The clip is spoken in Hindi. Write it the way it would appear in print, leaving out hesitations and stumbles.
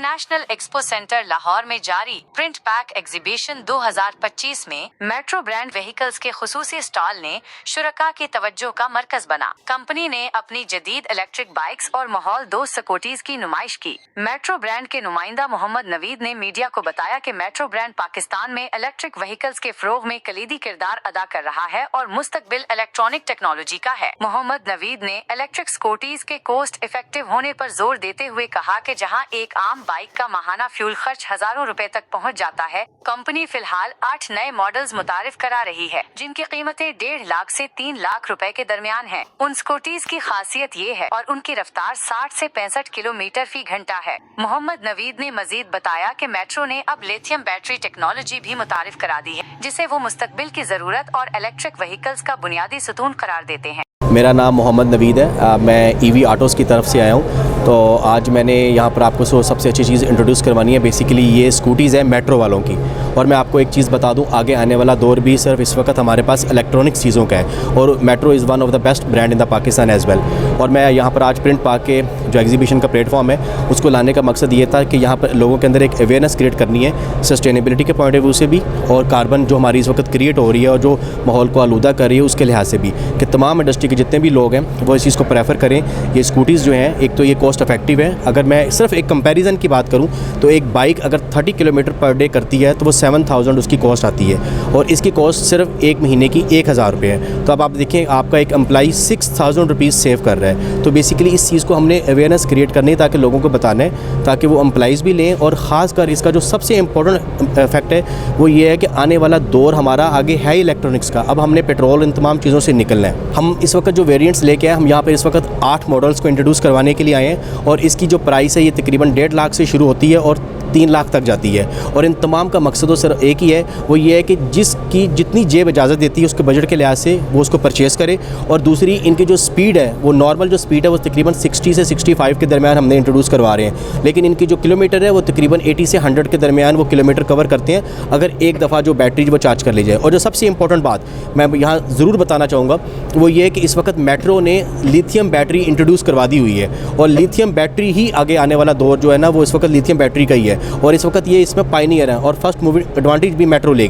इंटरनेशनल एक्सपो सेंटर लाहौर में जारी प्रिंट पैक एग्जीबिशन 2025 में मेट्रो ब्रांड व्हीकल्स के खुसूसी स्टॉल ने शुरका की तवज्जो का मरकज बना। कंपनी ने अपनी जदीद इलेक्ट्रिक बाइक्स और माहौल दोस्त स्कूटीज की नुमाइश की। मेट्रो ब्रांड के नुमाइंदा मोहम्मद नवीद ने मीडिया को बताया कि मेट्रो ब्रांड पाकिस्तान में इलेक्ट्रिक व्हीकल्स के फरोग में कलीदी किरदार अदा कर रहा है और मुस्तकबिल इलेक्ट्रॉनिक टेक्नोलॉजी का है। मोहम्मद नवीद ने इलेक्ट्रिक स्कूटीज के कॉस्ट इफेक्टिव होने पर जोर देते हुए कहा कि जहां एक आम बाइक का माहाना फ्यूल खर्च हजारों रुपए तक पहुंच जाता है, कंपनी फिलहाल 8 नए मॉडल्स मुतारिफ करा रही है जिनकी कीमतें 1.5 लाख से 3 लाख रुपए के दरमियान है। उन स्कूटीज की खासियत ये है और उनकी रफ्तार 60 से 65 किलोमीटर फी घंटा है। मोहम्मद नवीद ने मजीद बताया कि मेट्रो ने अब लिथियम बैटरी टेक्नोलॉजी भी मुतारिफ करा दी है जिसे वो मुस्तकबिल की जरूरत और इलेक्ट्रिक व्हीकल्स का बुनियादी सुतून करार देते हैं। मेरा नाम मोहम्मद नवीद है। मैं ईवी ऑटोज़ की तरफ से आया हूँ। तो आज मैंने यहाँ पर आपको सबसे अच्छी चीज़ इंट्रोड्यूस करवानी है। बेसिकली ये स्कूटीज़ है मेट्रो वालों की। और मैं आपको एक चीज़ बता दूँ, आगे आने वाला दौर भी सिर्फ इस वक्त हमारे पास इलेक्ट्रॉनिक्स चीज़ों का है और metro is one of the best brand in the Pakistan as well. और मैं यहाँ पर आज प्रिंट पार्क के जो एग्जीबिशन का प्लेटफॉर्म है उसको लाने का मकसद ये था कि यहाँ पर लोगों के अंदर एक अवेयरनेस क्रिएट करनी है सस्टेनेबिलिटी के पॉइंट ऑफ व्यू से भी और कार्बन जो हमारी इस वक्त क्रिएट हो रही है और जो माहौल को आलूदा कर रही है उसके लिहाज से भी, कि तमाम इंडस्ट्री के जितने भी लोग हैं वो इस चीज़ को प्रेफर करें। ये स्कूटीज़ जो हैं, एक तो ये कॉस्ट इफेक्टिव है। अगर मैं सिर्फ एक कंपैरिजन की बात करूं तो एक बाइक अगर 30 किलोमीटर पर डे करती है तो वो 7000 उसकी कॉस्ट आती है और इसकी कॉस्ट सिर्फ एक महीने की 1000 रुपये है। तो अब आप देखें, आपका एक एम्प्लॉई 6000 रुपीज़ सेव कर रहा है। तो बेसिकली इस चीज़ को हमने अवेयरनेस क्रिएट करनी है ताकि लोगों को बताना है, ताकि वो एम्प्लॉइज़ भी लें। और ख़ासकर इसका जो सबसे इंपॉर्टेंट इफेक्ट है वो ये है कि आने वाला दौर हमारा आगे है इलेक्ट्रॉनिक्स का। अब हमने पेट्रोल इन तमाम चीज़ों से निकलना है। हम इस वक्त जो वेरिएंट्स लेके आए, हम यहाँ पर इस वक्त 8 मॉडल्स को इंट्रोड्यूस करवाने के लिए आए हैं और इसकी जो प्राइस है ये तकरीबन 1.5 लाख से शुरू होती है और 3 लाख तक जाती है। और इन तमाम का मकसद सिर्फ एक ही है, वो ये है कि जिसकी जितनी जेब इजाज़त देती है उसके बजट के लिहाज से वो उसको परचेज़ करे। और दूसरी, इनकी जो स्पीड है वो नॉर्मल जो स्पीड है वो तकरीबन 60 से 65 के दरमियान हमने इंट्रोड्यूस करवा रहे हैं, लेकिन इनकी जो किलोमीटर है वो तकरीबन 80 से 100 के दरमियान वो किलोमीटर कवर करते हैं अगर एक दफ़ा जो बैटरी वो चार्ज कर ली जाए। और जो सबसे इंपॉर्टेंट बात मैं यहाँ ज़रूर बताना चाहूँगा वो ये है कि इस वक्त मेट्रो ने लिथियम बैटरी इंट्रोड्यूस करवा दी हुई है और लिथियम बैटरी ही आगे आने वाला दौर जो है ना वो इस वक्त लिथियम बैटरी का ही है और इस वक्त ये इसमें पायनियर है और फर्स्ट मूविंग एडवांटेज भी मेट्रो ले गया।